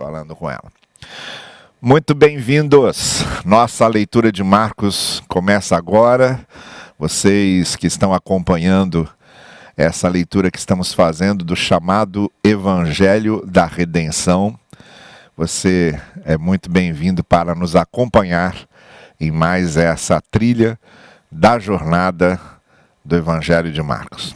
falando com ela. Muito bem-vindos. Nossa leitura de Marcos começa agora. Vocês que estão acompanhando essa leitura que estamos fazendo do chamado Evangelho da Redenção, você é muito bem-vindo para nos acompanhar em mais essa trilha da jornada do Evangelho de Marcos.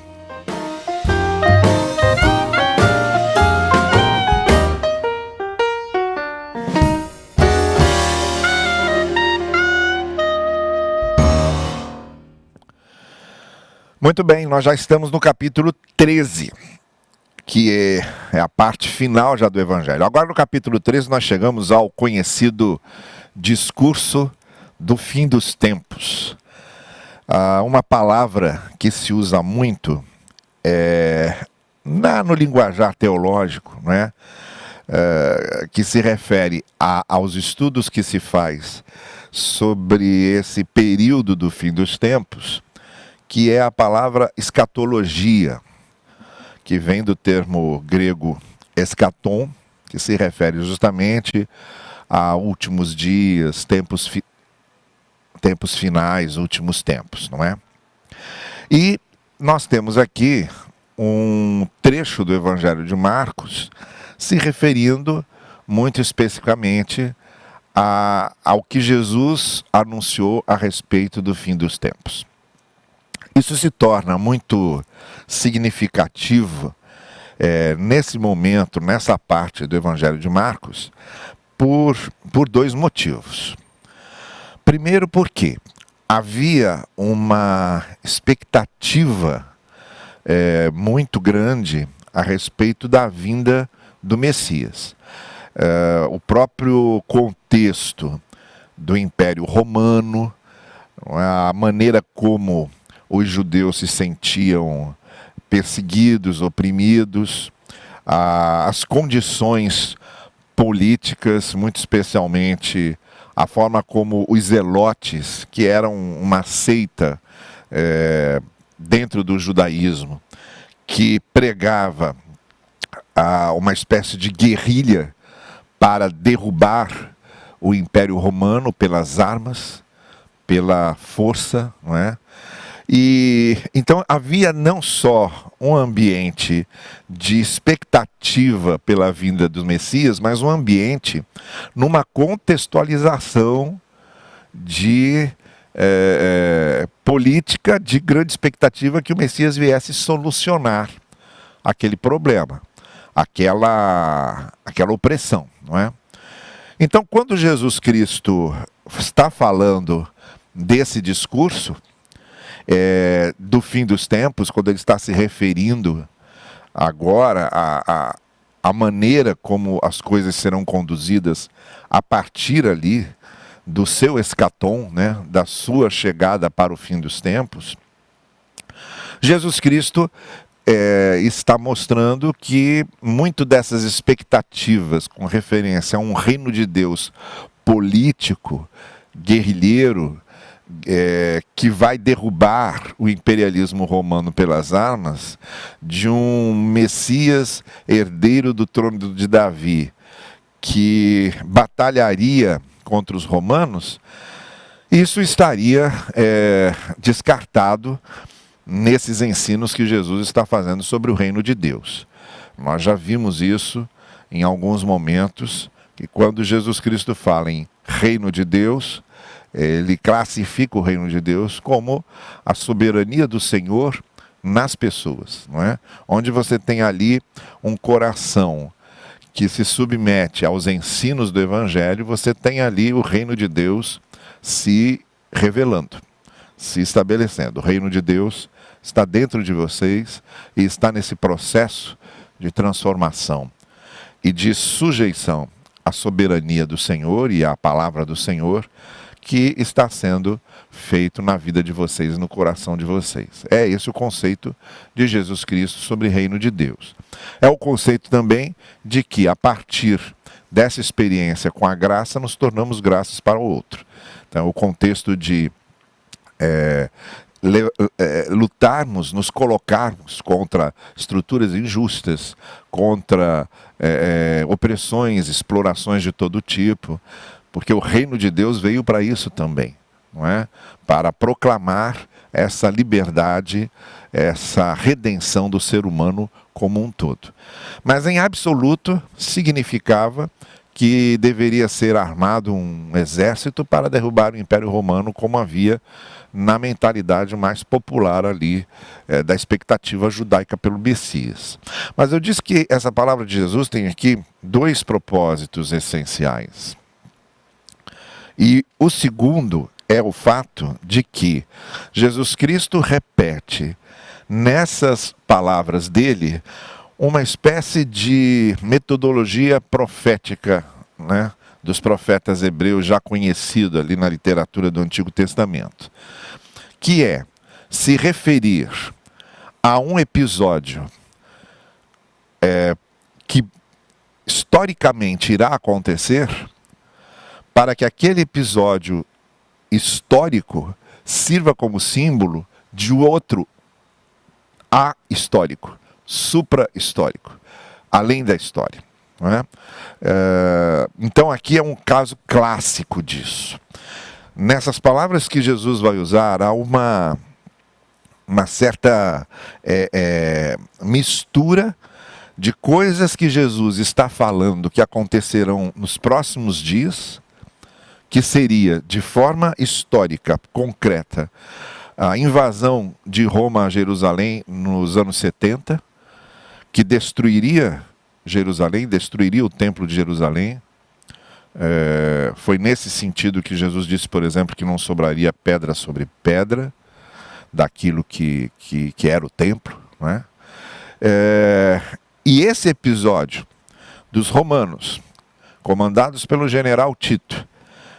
Muito bem, nós já estamos no capítulo 13, que é a parte final já do Evangelho. Agora no capítulo 13 nós chegamos ao conhecido discurso do fim dos tempos. Uma palavra que se usa muito no linguajar teológico, né? Que se refere aos estudos que se faz sobre esse período do fim dos tempos, que é a palavra escatologia, que vem do termo grego eschaton, que se refere justamente a últimos dias, tempos finais, últimos tempos, não é? E nós temos aqui um trecho do Evangelho de Marcos se referindo muito especificamente ao que Jesus anunciou a respeito do fim dos tempos. Isso se torna muito significativo nesse momento, nessa parte do Evangelho de Marcos, por dois motivos. Primeiro, porque havia uma expectativa muito grande a respeito da vinda do Messias. O próprio contexto do Império Romano, a maneira como os judeus se sentiam perseguidos, oprimidos, as condições políticas, muito especialmente a forma como os zelotes, que eram uma seita dentro do judaísmo, que pregava uma espécie de guerrilha para derrubar o Império Romano pelas armas, pela força, não é? E então havia não só um ambiente de expectativa pela vinda do Messias, mas um ambiente numa contextualização de política de grande expectativa que o Messias viesse solucionar aquele problema, aquela opressão, não é? Então, quando Jesus Cristo está falando desse discurso, do fim dos tempos, quando ele está se referindo agora à maneira como as coisas serão conduzidas a partir ali do seu eschaton, né, da sua chegada para o fim dos tempos, Jesus Cristo está mostrando que muito dessas expectativas com referência a um reino de Deus político, guerrilheiro, que vai derrubar o imperialismo romano pelas armas, de um Messias herdeiro do trono de Davi, que batalharia contra os romanos, isso estaria descartado nesses ensinos que Jesus está fazendo sobre o reino de Deus. Nós já vimos isso em alguns momentos, que quando Jesus Cristo fala em reino de Deus, ele classifica o reino de Deus como a soberania do Senhor nas pessoas, não é? Onde você tem ali um coração que se submete aos ensinos do Evangelho, você tem ali o reino de Deus se revelando, se estabelecendo. O reino de Deus está dentro de vocês e está nesse processo de transformação e de sujeição à soberania do Senhor e à palavra do Senhor, que está sendo feito na vida de vocês e no coração de vocês. É esse o conceito de Jesus Cristo sobre o reino de Deus. É o conceito também de que, a partir dessa experiência com a graça, nos tornamos graças para o outro. Então, o contexto de lutarmos, nos colocarmos contra estruturas injustas, contra opressões, explorações de todo tipo, porque o reino de Deus veio para isso também, não é? Para proclamar essa liberdade, essa redenção do ser humano como um todo. Mas em absoluto significava que deveria ser armado um exército para derrubar o Império Romano, como havia na mentalidade mais popular ali, da expectativa judaica pelo Messias. Mas eu disse que essa palavra de Jesus tem aqui dois propósitos essenciais. E o segundo é o fato de que Jesus Cristo repete nessas palavras dele uma espécie de metodologia profética, né, dos profetas hebreus já conhecido ali na literatura do Antigo Testamento, que é se referir a um episódio que historicamente irá acontecer, para que aquele episódio histórico sirva como símbolo de outro ahistórico, supra-histórico, além da história. Não é? Então aqui é um caso clássico disso. Nessas palavras que Jesus vai usar, há uma certa mistura de coisas que Jesus está falando que acontecerão nos próximos dias, que seria, de forma histórica, concreta, a invasão de Roma a Jerusalém nos anos 70, que destruiria Jerusalém, destruiria o Templo de Jerusalém. Foi nesse sentido que Jesus disse, por exemplo, que não sobraria pedra sobre pedra daquilo que era o templo, não é? E esse episódio dos romanos, comandados pelo general Tito,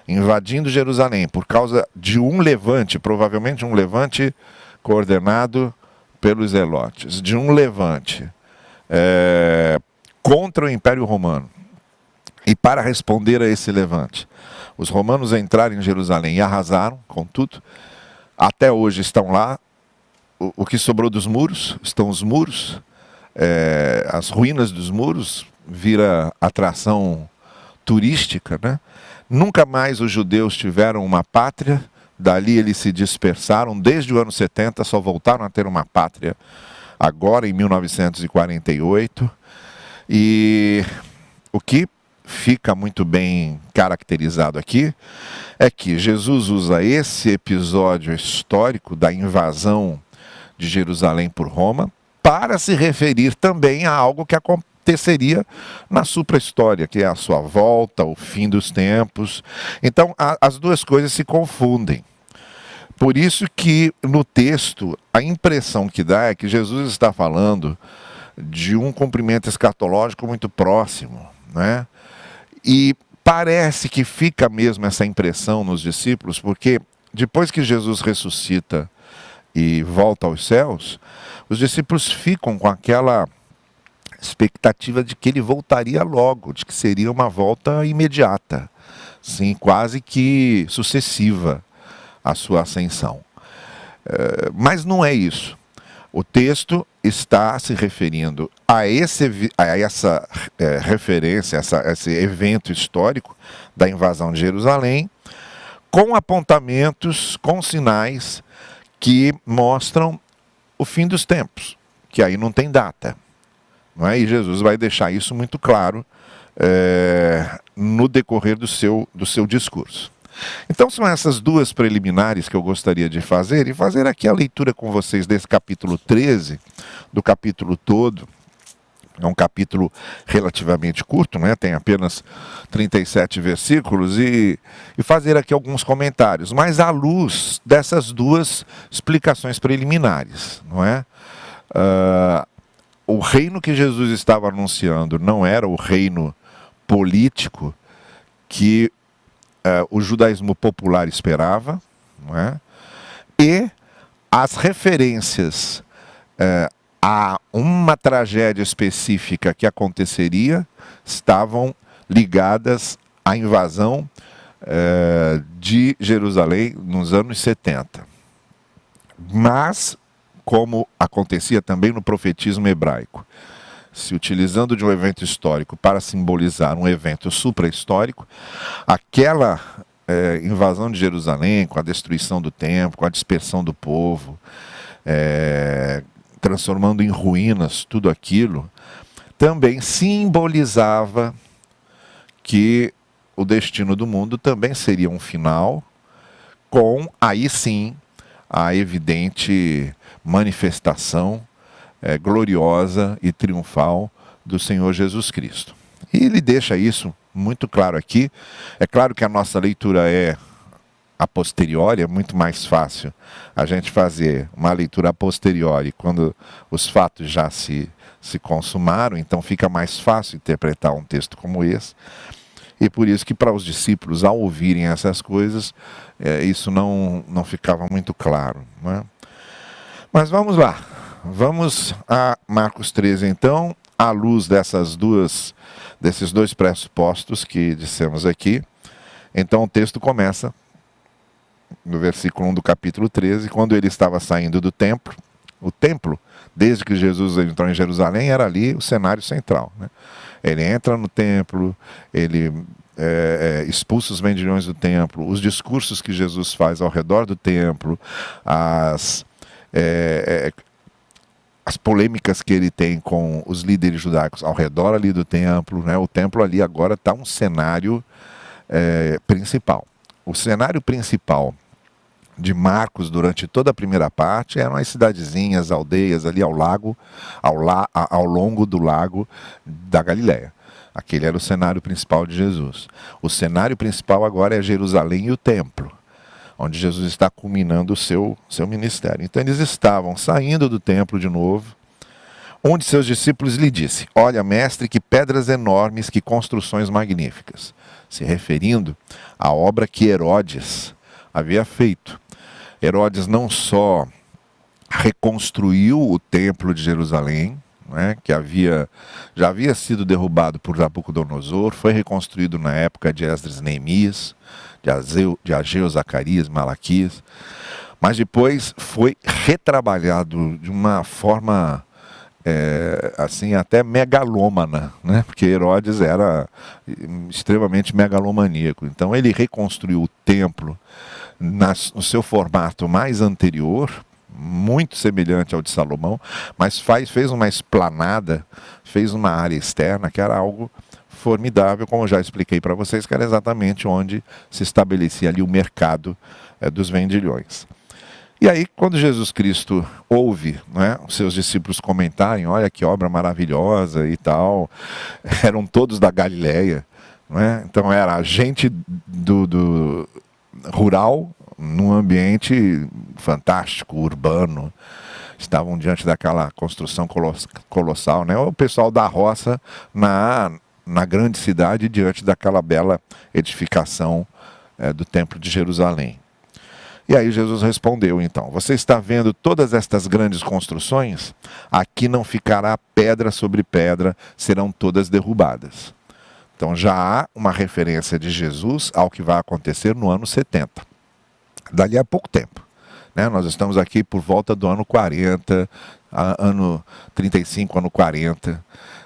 invadindo Jerusalém por causa de um levante, provavelmente um levante coordenado pelos zelotes, de um levante contra o Império Romano. E para responder a esse levante, os romanos entraram em Jerusalém e arrasaram com tudo. Até hoje estão lá. O que sobrou dos muros, estão os muros. As ruínas dos muros vira atração turística, né? Nunca mais os judeus tiveram uma pátria. Dali eles se dispersaram. Desde o ano 70 só voltaram a ter uma pátria agora em 1948. E o que fica muito bem caracterizado aqui é que Jesus usa esse episódio histórico da invasão de Jerusalém por Roma para se referir também a algo que aconteceria na supra-história, que é a sua volta, o fim dos tempos. Então, as duas coisas se confundem. Por isso que no texto a impressão que dá é que Jesus está falando de um cumprimento escatológico muito próximo, né? E parece que fica mesmo essa impressão nos discípulos, porque depois que Jesus ressuscita e volta aos céus, os discípulos ficam com aquela expectativa de que ele voltaria logo, de que seria uma volta imediata, sim, quase que sucessiva à sua ascensão. Mas não é isso. O texto está se referindo a essa referência, esse evento histórico da invasão de Jerusalém, com apontamentos, com sinais que mostram o fim dos tempos, que aí não tem data. Não é? E Jesus vai deixar isso muito claro no decorrer do seu discurso. Então são essas duas preliminares que eu gostaria de fazer, e fazer aqui a leitura com vocês desse capítulo 13, do capítulo todo. É um capítulo relativamente curto, né? Tem apenas 37 versículos, e fazer aqui alguns comentários, mas à luz dessas duas explicações preliminares, não é? O reino que Jesus estava anunciando não era o reino político que o judaísmo popular esperava, não é? E as referências a uma tragédia específica que aconteceria estavam ligadas à invasão de Jerusalém nos anos 70. Mas, como acontecia também no profetismo hebraico, se utilizando de um evento histórico para simbolizar um evento supra-histórico, aquela invasão de Jerusalém, com a destruição do templo, com a dispersão do povo, transformando em ruínas tudo aquilo, também simbolizava que o destino do mundo também seria um final, com, aí sim, a evidente manifestação gloriosa e triunfal do Senhor Jesus Cristo. E ele deixa isso muito claro aqui. É claro que a nossa leitura é a posteriori, é muito mais fácil a gente fazer uma leitura a posteriori quando os fatos já se consumaram, então fica mais fácil interpretar um texto como esse. E por isso que para os discípulos, ao ouvirem essas coisas, isso não ficava muito claro, não é? Mas vamos lá, vamos a Marcos 13 então, à luz desses dois pressupostos que dissemos aqui. Então o texto começa no versículo 1 do capítulo 13, quando ele estava saindo do templo. O templo, desde que Jesus entrou em Jerusalém, era ali o cenário central, né? Ele entra no templo, ele expulsa os vendilhões do templo, os discursos que Jesus faz ao redor do templo, as polêmicas que ele tem com os líderes judaicos ao redor ali do templo, né? O templo ali agora está um cenário principal. O cenário principal de Marcos durante toda a primeira parte eram as cidadezinhas, aldeias ali ao longo do lago da Galileia. Aquele era o cenário principal de Jesus. O cenário principal agora é Jerusalém e o templo, onde Jesus está culminando o seu ministério. Então eles estavam saindo do templo de novo. Um de seus discípulos lhe disse: "Olha, mestre, que pedras enormes, que construções magníficas", se referindo à obra que Herodes havia feito. Herodes não só reconstruiu o templo de Jerusalém, né, que já havia sido derrubado por Nabucodonosor, foi reconstruído na época de Esdras e Neemias, de Ageu, Zacarias, Malaquias, mas depois foi retrabalhado de uma forma assim até megalômana, né? Porque Herodes era extremamente megalomaníaco. Então ele reconstruiu o templo no seu formato mais anterior, muito semelhante ao de Salomão, mas fez uma esplanada, fez uma área externa que era algo formidável, como eu já expliquei para vocês, que era exatamente onde se estabelecia ali o mercado dos vendilhões. E aí, quando Jesus Cristo ouve, né, os seus discípulos comentarem: "Olha que obra maravilhosa" e tal, eram todos da Galileia, né? Então era gente do rural, num ambiente fantástico, urbano, estavam diante daquela construção colossal, né? O pessoal da roça na grande cidade, diante daquela bela edificação do Templo de Jerusalém. E aí Jesus respondeu então: "Você está vendo todas estas grandes construções? Aqui não ficará pedra sobre pedra, serão todas derrubadas." Então já há uma referência de Jesus ao que vai acontecer no ano 70. Dali a pouco tempo, né? Nós estamos aqui por volta do ano 40, ano 35, ano 40.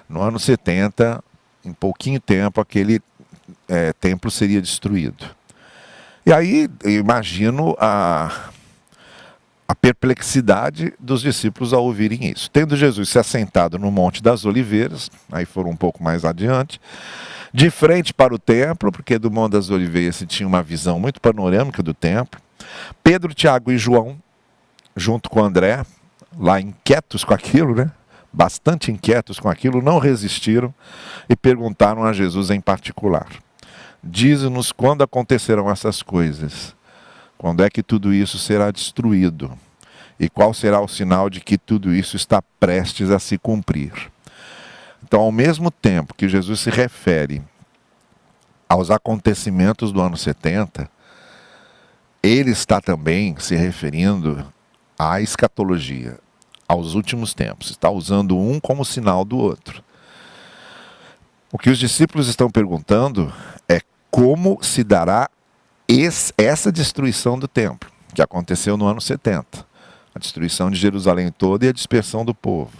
No ano 70, em pouquinho tempo, aquele templo seria destruído. E aí, eu imagino a perplexidade dos discípulos ao ouvirem isso. Tendo Jesus se assentado no Monte das Oliveiras, aí foram um pouco mais adiante, de frente para o templo, porque do Monte das Oliveiras se tinha uma visão muito panorâmica do templo, Pedro, Tiago e João, junto com André, lá inquietos com aquilo, né? Bastante inquietos com aquilo, não resistiram e perguntaram a Jesus em particular: "Dize-nos quando acontecerão essas coisas, quando é que tudo isso será destruído, e qual será o sinal de que tudo isso está prestes a se cumprir?" Então, ao mesmo tempo que Jesus se refere aos acontecimentos do ano 70, ele está também se referindo à escatologia, aos últimos tempos. Está usando um como sinal do outro. O que os discípulos estão perguntando é como se dará essa destruição do templo, que aconteceu no ano 70. a destruição de Jerusalém toda e a dispersão do povo.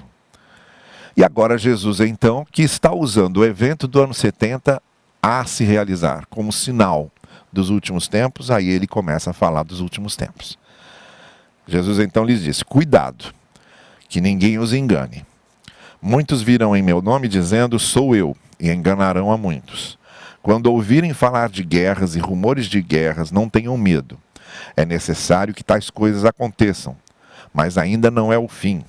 E agora Jesus, então, que está usando o evento do ano 70 a se realizar como sinal dos últimos tempos, aí ele começa a falar dos últimos tempos. Jesus então lhes disse: cuidado, que ninguém os engane. Muitos virão em meu nome dizendo, sou eu, e enganarão a muitos. Quando ouvirem falar de guerras e rumores de guerras, não tenham medo. É necessário que tais coisas aconteçam, mas ainda não é o fim.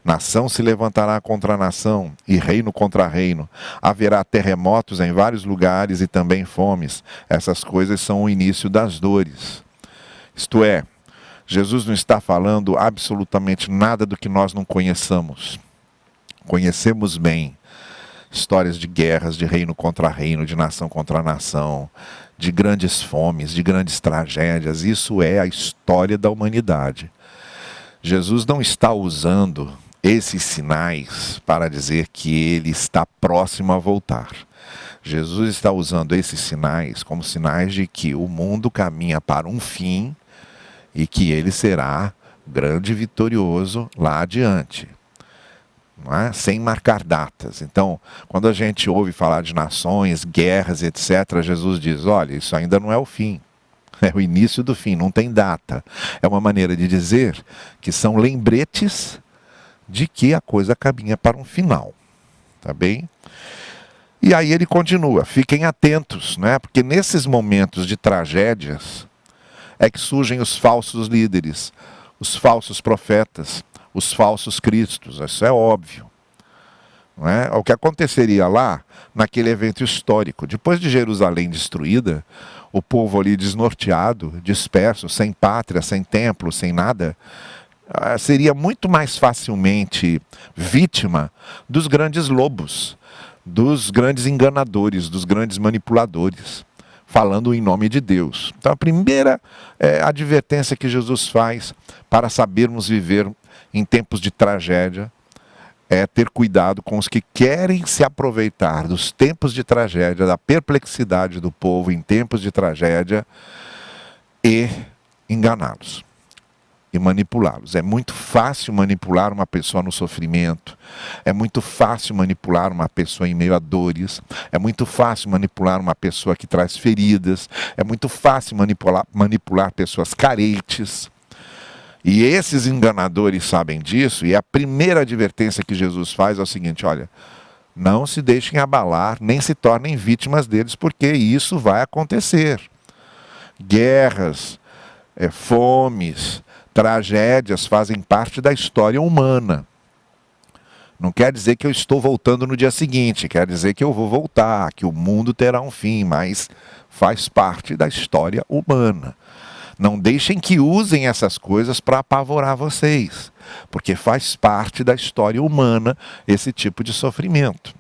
Nação se levantará contra nação, e reino contra reino. Haverá terremotos em vários lugares e também fomes. Essas coisas são o início das dores. Isto é, Jesus não está falando absolutamente nada do que nós não conheçamos. Conhecemos bem histórias de guerras, de reino contra reino, de nação contra nação, de grandes fomes, de grandes tragédias. Isso é a história da humanidade. Jesus não está usando esses sinais para dizer que ele está próximo a voltar. Jesus está usando esses sinais como sinais de que o mundo caminha para um fim e que ele será grande e vitorioso lá adiante. Não é? Sem marcar datas. Então, quando a gente ouve falar de nações, guerras, etc., Jesus diz, olha, isso ainda não é o fim. É o início do fim, não tem data. É uma maneira de dizer que são lembretes de que a coisa caminha para um final. Tá bem? E aí ele continua, fiquem atentos, né? Porque nesses momentos de tragédias é que surgem os falsos líderes, os falsos profetas, os falsos cristos. Isso é óbvio. Não é? O que aconteceria lá, naquele evento histórico, depois de Jerusalém destruída, o povo ali desnorteado, disperso, sem pátria, sem templo, sem nada, seria muito mais facilmente vítima dos grandes lobos, dos grandes enganadores, dos grandes manipuladores, falando em nome de Deus. Então a primeira advertência que Jesus faz para sabermos viver em tempos de tragédia é ter cuidado com os que querem se aproveitar dos tempos de tragédia, da perplexidade do povo em tempos de tragédia e enganá-los e manipulá-los. É muito fácil manipular uma pessoa no sofrimento, é muito fácil manipular uma pessoa em meio a dores, é muito fácil manipular uma pessoa que traz feridas, é muito fácil manipular pessoas carentes. E esses enganadores sabem disso, e a primeira advertência que Jesus faz é o seguinte, olha, não se deixem abalar, nem se tornem vítimas deles, porque isso vai acontecer. Guerras, fomes, tragédias fazem parte da história humana. Não quer dizer que eu estou voltando no dia seguinte, quer dizer que eu vou voltar, que o mundo terá um fim, mas faz parte da história humana. Não deixem que usem essas coisas para apavorar vocês, porque faz parte da história humana esse tipo de sofrimento.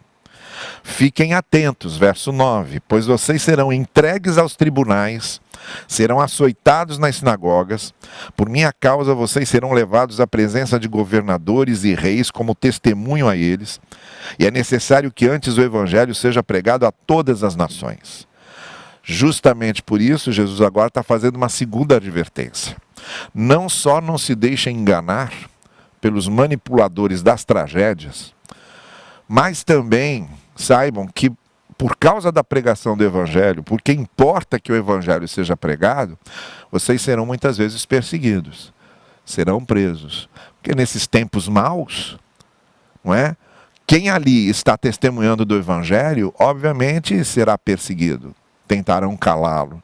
Fiquem atentos, verso 9, pois vocês serão entregues aos tribunais, serão açoitados nas sinagogas, por minha causa vocês serão levados à presença de governadores e reis como testemunho a eles, e é necessário que antes o evangelho seja pregado a todas as nações. Justamente por isso, Jesus agora está fazendo uma segunda advertência. Não só não se deixem enganar pelos manipuladores das tragédias, mas também saibam que por causa da pregação do Evangelho, porque importa que o Evangelho seja pregado, vocês serão muitas vezes perseguidos, serão presos. Porque nesses tempos maus, não é? Quem ali está testemunhando do Evangelho, obviamente será perseguido. Tentarão calá-lo.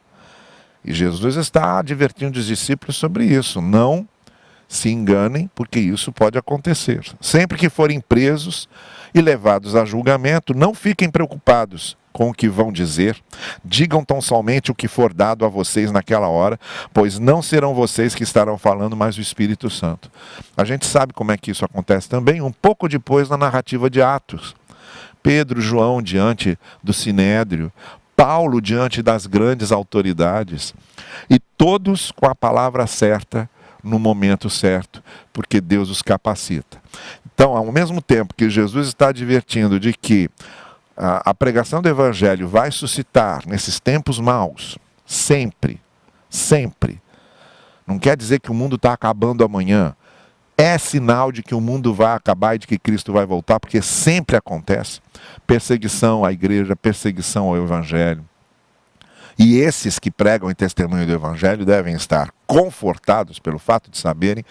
E Jesus está advertindo os discípulos sobre isso. Não se enganem, porque isso pode acontecer. Sempre que forem presos e levados a julgamento, não fiquem preocupados com o que vão dizer. Digam tão somente o que for dado a vocês naquela hora, pois não serão vocês que estarão falando, mas o Espírito Santo. A gente sabe como é que isso acontece também, um pouco depois na narrativa de Atos. Pedro, João diante do Sinédrio, Paulo diante das grandes autoridades, e todos com a palavra certa, no momento certo, porque Deus os capacita. Então, ao mesmo tempo que Jesus está advertindo de que a pregação do Evangelho vai suscitar nesses tempos maus, sempre, sempre. Não quer dizer que o mundo está acabando amanhã, é sinal de que o mundo vai acabar e de que Cristo vai voltar, porque sempre acontece perseguição à igreja, perseguição ao evangelho. E esses que pregam em testemunho do evangelho devem estar confortados pelo fato de saberem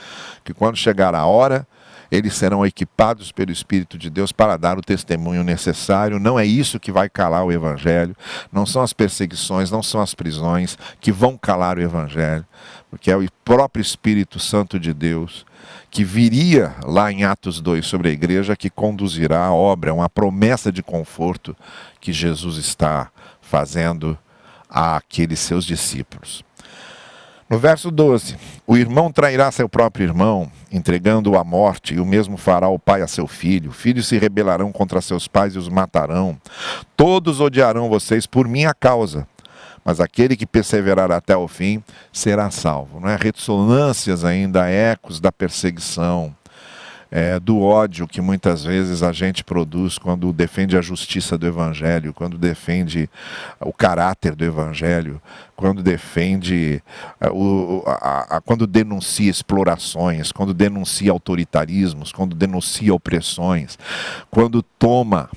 que quando chegar a hora, eles serão equipados pelo Espírito de Deus para dar o testemunho necessário. Não é isso que vai calar o evangelho, não são as perseguições, não são as prisões que vão calar o evangelho, porque é o próprio Espírito Santo de Deus que viria lá em Atos 2 sobre a igreja, que conduzirá a obra, uma promessa de conforto que Jesus está fazendo àqueles seus discípulos. No verso 12, o irmão trairá seu próprio irmão, entregando-o à morte, e o mesmo fará o pai a seu filho. Filhos se rebelarão contra seus pais e os matarão. Todos odiarão vocês por minha causa, mas aquele que perseverar até o fim será salvo. Não é? Ressonâncias ainda, ecos da perseguição, do ódio que muitas vezes a gente produz quando defende a justiça do evangelho, quando defende o caráter do evangelho, quando defende, quando denuncia explorações, quando denuncia autoritarismos, quando denuncia opressões, quando toma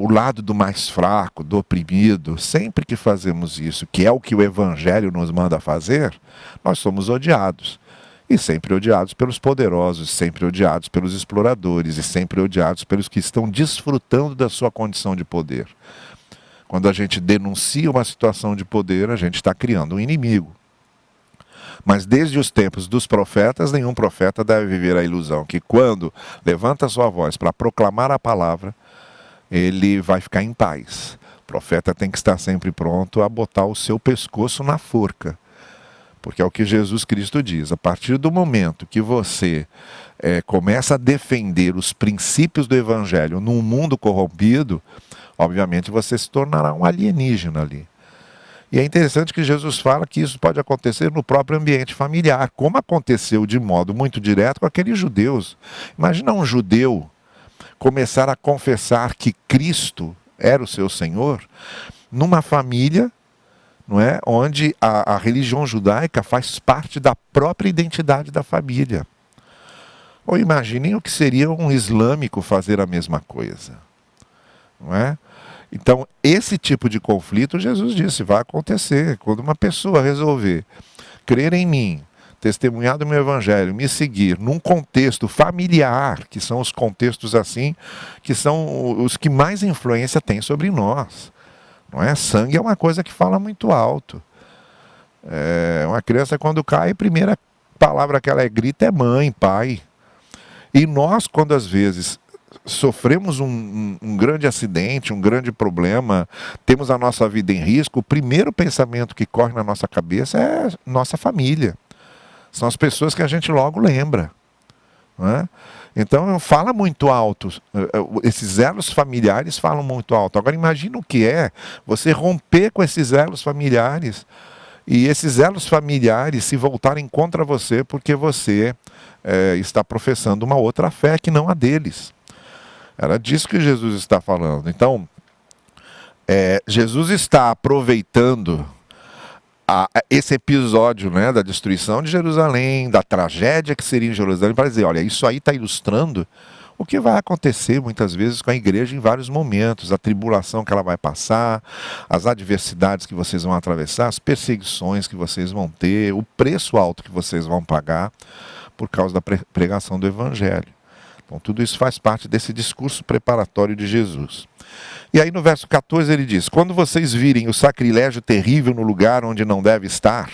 o lado do mais fraco, do oprimido. Sempre que fazemos isso, que é o que o evangelho nos manda fazer, nós somos odiados. E sempre odiados pelos poderosos, sempre odiados pelos exploradores, e sempre odiados pelos que estão desfrutando da sua condição de poder. Quando a gente denuncia uma situação de poder, a gente está criando um inimigo. Mas desde os tempos dos profetas, nenhum profeta deve viver a ilusão que quando levanta a sua voz para proclamar a palavra, ele vai ficar em paz. O profeta tem que estar sempre pronto a botar o seu pescoço na forca. Porque é o que Jesus Cristo diz, a partir do momento que você começa a defender os princípios do evangelho num mundo corrompido, obviamente você se tornará um alienígena ali. E é interessante que Jesus fala que isso pode acontecer no próprio ambiente familiar, como aconteceu de modo muito direto com aqueles judeus. Imagina um judeu começar a confessar que Cristo era o seu Senhor numa família, não é? Onde a religião judaica faz parte da própria identidade da família. Ou imaginem o que seria um islâmico fazer a mesma coisa. Não é? Então, esse tipo de conflito, Jesus disse, vai acontecer. Quando uma pessoa resolver crer em mim, testemunhar do meu evangelho, me seguir num contexto familiar, que são os contextos assim, que são os que mais influência têm sobre nós. Não é? Sangue é uma coisa que fala muito alto. Uma criança quando cai, a primeira palavra que ela grita é mãe, pai. E nós, quando às vezes sofremos um grande acidente, um grande problema, temos a nossa vida em risco, o primeiro pensamento que corre na nossa cabeça é nossa família. São as pessoas que a gente logo lembra. Não é? Então fala muito alto, esses elos familiares falam muito alto. Agora imagina o que é você romper com esses elos familiares e esses elos familiares se voltarem contra você porque você está professando uma outra fé que não a deles. Era disso que Jesus está falando. Então, Jesus está aproveitando esse episódio, né, da destruição de Jerusalém, da tragédia que seria em Jerusalém, para dizer, olha, isso aí está ilustrando o que vai acontecer muitas vezes com a igreja em vários momentos, a tribulação que ela vai passar, as adversidades que vocês vão atravessar, as perseguições que vocês vão ter, o preço alto que vocês vão pagar por causa da pregação do evangelho. Então tudo isso faz parte desse discurso preparatório de Jesus. E aí no verso 14 ele diz, quando vocês virem o sacrilégio terrível no lugar onde não deve estar,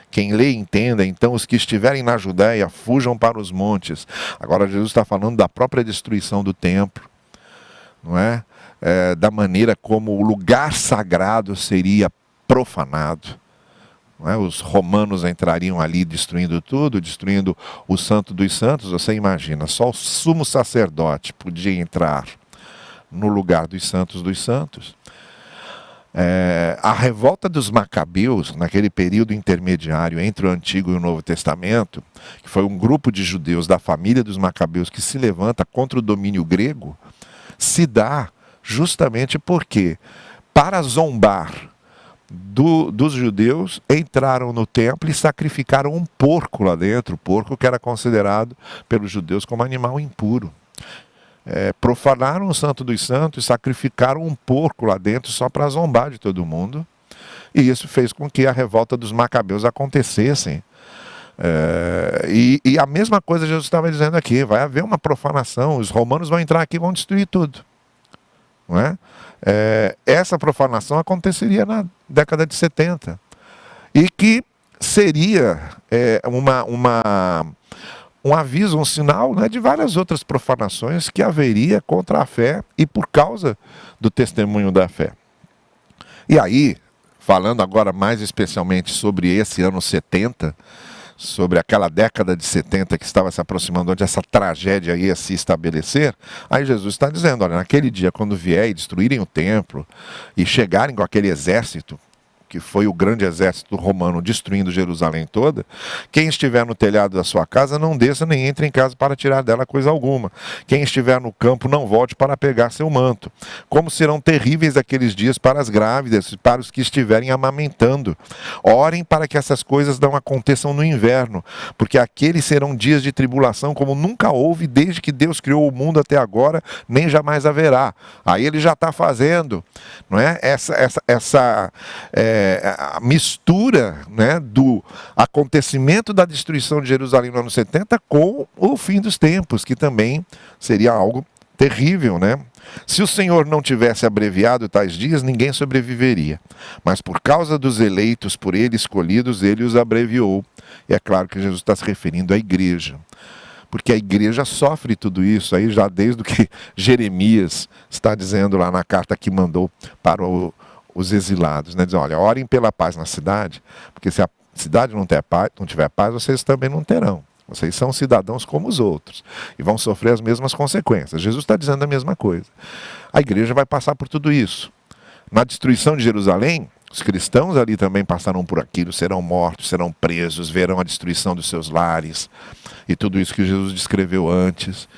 quem lê entenda, então os que estiverem na Judéia fujam para os montes. Agora Jesus está falando da própria destruição do templo, não é? Da maneira como o lugar sagrado seria profanado. Não é? Os romanos entrariam ali destruindo tudo, destruindo o Santo dos Santos. Você imagina, só o sumo sacerdote podia entrar no lugar dos santos. A revolta dos Macabeus, naquele período intermediário entre o Antigo e o Novo Testamento, que foi um grupo de judeus da família dos Macabeus que se levanta contra o domínio grego, se dá justamente porque, para zombar, dos judeus entraram no templo e sacrificaram um porco lá dentro, o porco que era considerado pelos judeus como animal impuro. Profanaram o Santo dos Santos e sacrificaram um porco lá dentro só para zombar de todo mundo. E isso fez com que a revolta dos macabeus acontecessem. E a mesma coisa Jesus estava dizendo aqui, vai haver uma profanação, os romanos vão entrar aqui e vão destruir tudo. Não é? Essa profanação aconteceria na década de 70 e que seria um aviso, um sinal, né, de várias outras profanações que haveria contra a fé e por causa do testemunho da fé. E aí, falando agora mais especialmente sobre esse ano 70, sobre aquela década de 70 que estava se aproximando, onde essa tragédia ia se estabelecer, aí Jesus está dizendo, olha, naquele dia quando vier e destruírem o templo e chegarem com aquele exército, que foi o grande exército romano destruindo Jerusalém toda, quem estiver no telhado da sua casa não desça nem entre em casa para tirar dela coisa alguma. Quem estiver no campo não volte para pegar seu manto. Como serão terríveis aqueles dias para as grávidas e para os que estiverem amamentando. Orem para que essas coisas não aconteçam no inverno, porque aqueles serão dias de tribulação como nunca houve desde que Deus criou o mundo até agora, nem jamais haverá. Aí ele já está fazendo, não é? A mistura, né, do acontecimento da destruição de Jerusalém no ano 70 com o fim dos tempos, que também seria algo terrível, né? Se o Senhor não tivesse abreviado tais dias, ninguém sobreviveria. Mas por causa dos eleitos, por ele escolhidos, ele os abreviou. E é claro que Jesus está se referindo à igreja. Porque a igreja sofre tudo isso aí já desde o que Jeremias está dizendo lá na carta que mandou para os exilados, né? Diz, olha, orem pela paz na cidade, porque se a cidade não tiver paz, vocês também não terão. Vocês são cidadãos como os outros e vão sofrer as mesmas consequências. Jesus está dizendo a mesma coisa. A igreja vai passar por tudo isso. Na destruição de Jerusalém, os cristãos ali também passarão por aquilo, serão mortos, serão presos, verão a destruição dos seus lares e tudo isso que Jesus descreveu antes.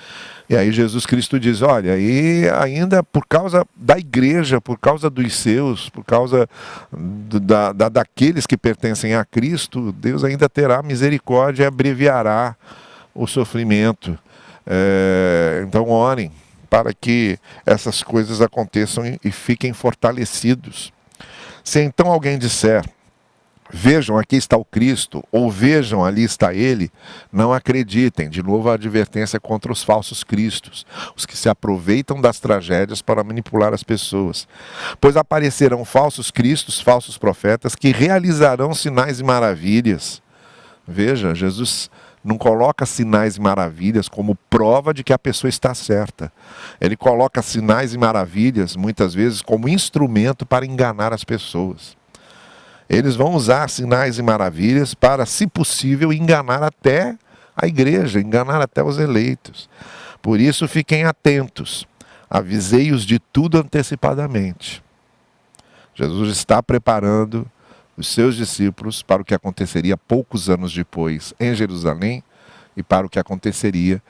E aí Jesus Cristo diz, olha, e ainda por causa da igreja, por causa dos seus, por causa daqueles que pertencem a Cristo, Deus ainda terá misericórdia e abreviará o sofrimento. Então orem para que essas coisas aconteçam e fiquem fortalecidos. Se então alguém disser, vejam, aqui está o Cristo, ou vejam, ali está ele, não acreditem. De novo a advertência contra os falsos cristos, os que se aproveitam das tragédias para manipular as pessoas. Pois aparecerão falsos cristos, falsos profetas, que realizarão sinais e maravilhas. Veja, Jesus não coloca sinais e maravilhas como prova de que a pessoa está certa. Ele coloca sinais e maravilhas, muitas vezes, como instrumento para enganar as pessoas. Eles vão usar sinais e maravilhas para, se possível, enganar até a igreja, enganar até os eleitos. Por isso, fiquem atentos, avisei-os de tudo antecipadamente. Jesus está preparando os seus discípulos para o que aconteceria poucos anos depois em Jerusalém e para o que aconteceria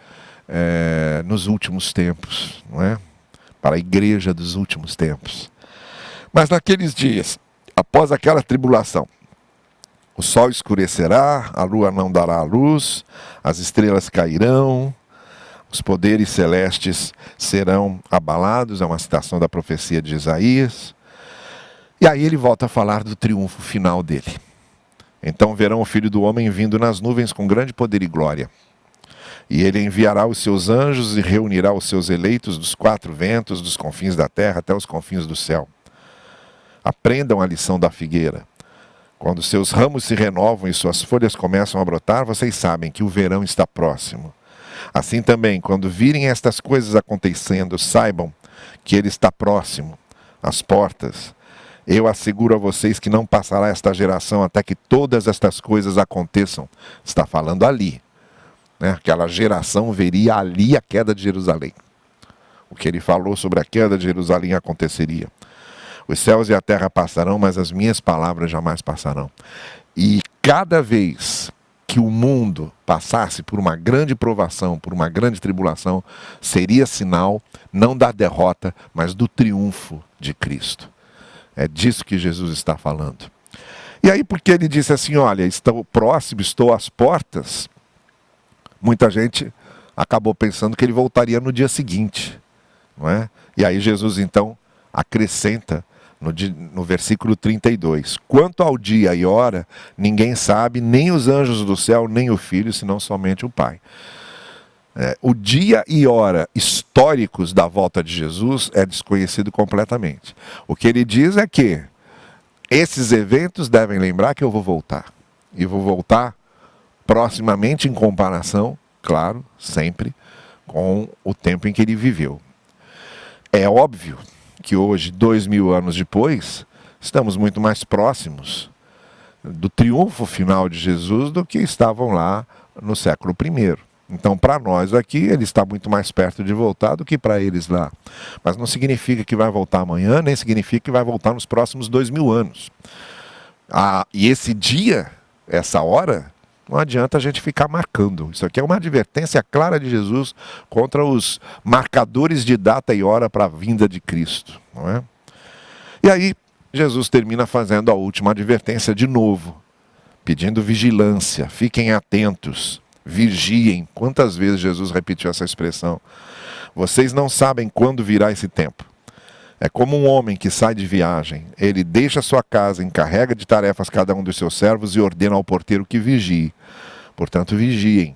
nos últimos tempos, não é? Para a igreja dos últimos tempos. Mas naqueles dias, após aquela tribulação, o sol escurecerá, a lua não dará a luz, as estrelas cairão, os poderes celestes serão abalados, é uma citação da profecia de Isaías. E aí ele volta a falar do triunfo final dele. Então verão o Filho do Homem vindo nas nuvens com grande poder e glória. E ele enviará os seus anjos e reunirá os seus eleitos dos quatro ventos, dos confins da terra até os confins do céu. Aprendam a lição da figueira. Quando seus ramos se renovam e suas folhas começam a brotar, vocês sabem que o verão está próximo. Assim também, quando virem estas coisas acontecendo, saibam que ele está próximo, às portas. Eu asseguro a vocês que não passará esta geração até que todas estas coisas aconteçam. Está falando ali, né? Aquela geração veria ali a queda de Jerusalém. O que ele falou sobre a queda de Jerusalém aconteceria. Os céus e a terra passarão, mas as minhas palavras jamais passarão. E cada vez que o mundo passasse por uma grande provação, por uma grande tribulação, seria sinal não da derrota, mas do triunfo de Cristo. É disso que Jesus está falando. E aí, porque ele disse assim, olha, estou próximo, estou às portas, muita gente acabou pensando que ele voltaria no dia seguinte, não é? E aí Jesus então acrescenta no versículo 32, quanto ao dia e hora, ninguém sabe, nem os anjos do céu, nem o Filho, senão somente o Pai. O dia e hora históricos da volta de Jesus é desconhecido completamente. O que ele diz é que esses eventos devem lembrar que eu vou voltar. E vou voltar proximamente em comparação, claro, sempre, com o tempo em que ele viveu. É óbvio que hoje, 2000 anos depois, estamos muito mais próximos do triunfo final de Jesus do que estavam lá no século I. Então, para nós aqui, ele está muito mais perto de voltar do que para eles lá. Mas não significa que vai voltar amanhã, nem significa que vai voltar nos próximos 2000 anos. E esse dia, essa hora, não adianta a gente ficar marcando. Isso aqui é uma advertência clara de Jesus contra os marcadores de data e hora para a vinda de Cristo, não é? E aí, Jesus termina fazendo a última advertência de novo, pedindo vigilância, fiquem atentos. Vigiem. Quantas vezes Jesus repetiu essa expressão? Vocês não sabem quando virá esse tempo. É como um homem que sai de viagem. Ele deixa sua casa, encarrega de tarefas cada um dos seus servos e ordena ao porteiro que vigie. Portanto, vigiem,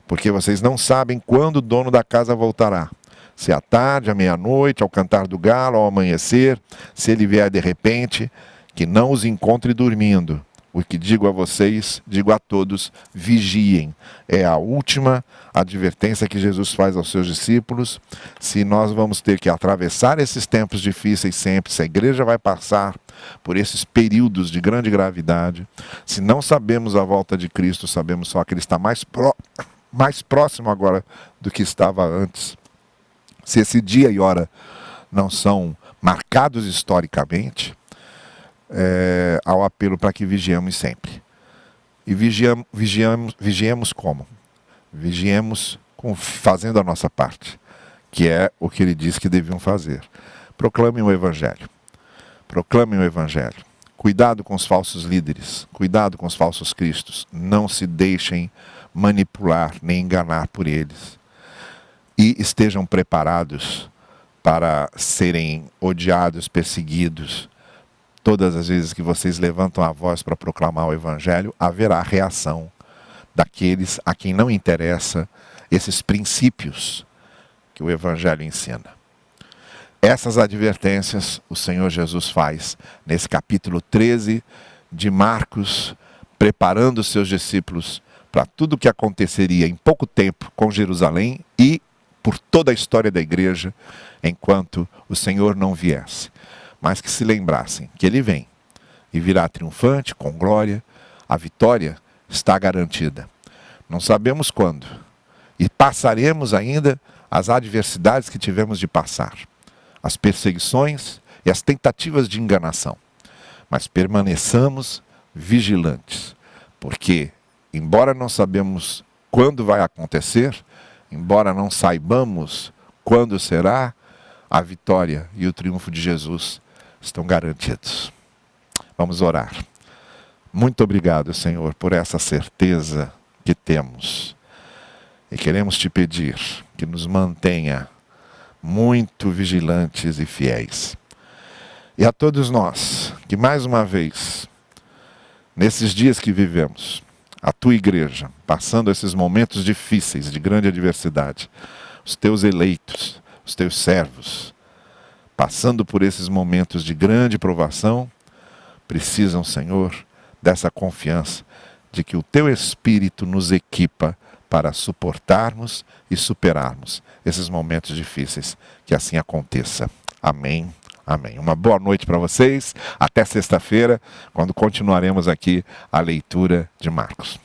porque vocês não sabem quando o dono da casa voltará. Se à tarde, à meia-noite, ao cantar do galo, ao amanhecer, se ele vier de repente, que não os encontre dormindo. O que digo a vocês, digo a todos, vigiem. É a última advertência que Jesus faz aos seus discípulos. Se nós vamos ter que atravessar esses tempos difíceis sempre, se a igreja vai passar por esses períodos de grande gravidade, se não sabemos a volta de Cristo, sabemos só que ele está mais próximo agora do que estava antes. Se esse dia e hora não são marcados historicamente, ao apelo para que vigiemos sempre. E vigiemos como? Vigiemos fazendo a nossa parte, que é o que ele disse que deviam fazer. Proclamem o Evangelho. Proclamem o Evangelho. Cuidado com os falsos líderes. Cuidado com os falsos cristos. Não se deixem manipular nem enganar por eles. E estejam preparados para serem odiados, perseguidos. Todas as vezes que vocês levantam a voz para proclamar o Evangelho, haverá reação daqueles a quem não interessa esses princípios que o Evangelho ensina. Essas advertências o Senhor Jesus faz nesse capítulo 13 de Marcos, preparando os seus discípulos para tudo o que aconteceria em pouco tempo com Jerusalém e por toda a história da igreja, enquanto o Senhor não viesse. Mas que se lembrassem que ele vem e virá triunfante, com glória. A vitória está garantida. Não sabemos quando. E passaremos ainda as adversidades que tivemos de passar. As perseguições e as tentativas de enganação. Mas permaneçamos vigilantes. Porque, embora não sabemos quando vai acontecer, embora não saibamos quando será, a vitória e o triunfo de Jesus estão garantidos. Vamos orar. Muito obrigado, Senhor, por essa certeza que temos. E queremos te pedir que nos mantenha muito vigilantes e fiéis. E a todos nós, que mais uma vez, nesses dias que vivemos, a tua igreja, passando esses momentos difíceis, de grande adversidade, os teus eleitos, os teus servos, passando por esses momentos de grande provação, precisam, Senhor, dessa confiança de que o teu Espírito nos equipa para suportarmos e superarmos esses momentos difíceis. Que assim aconteça. Amém. Amém. Uma boa noite para vocês. Até sexta-feira, quando continuaremos aqui a leitura de Marcos.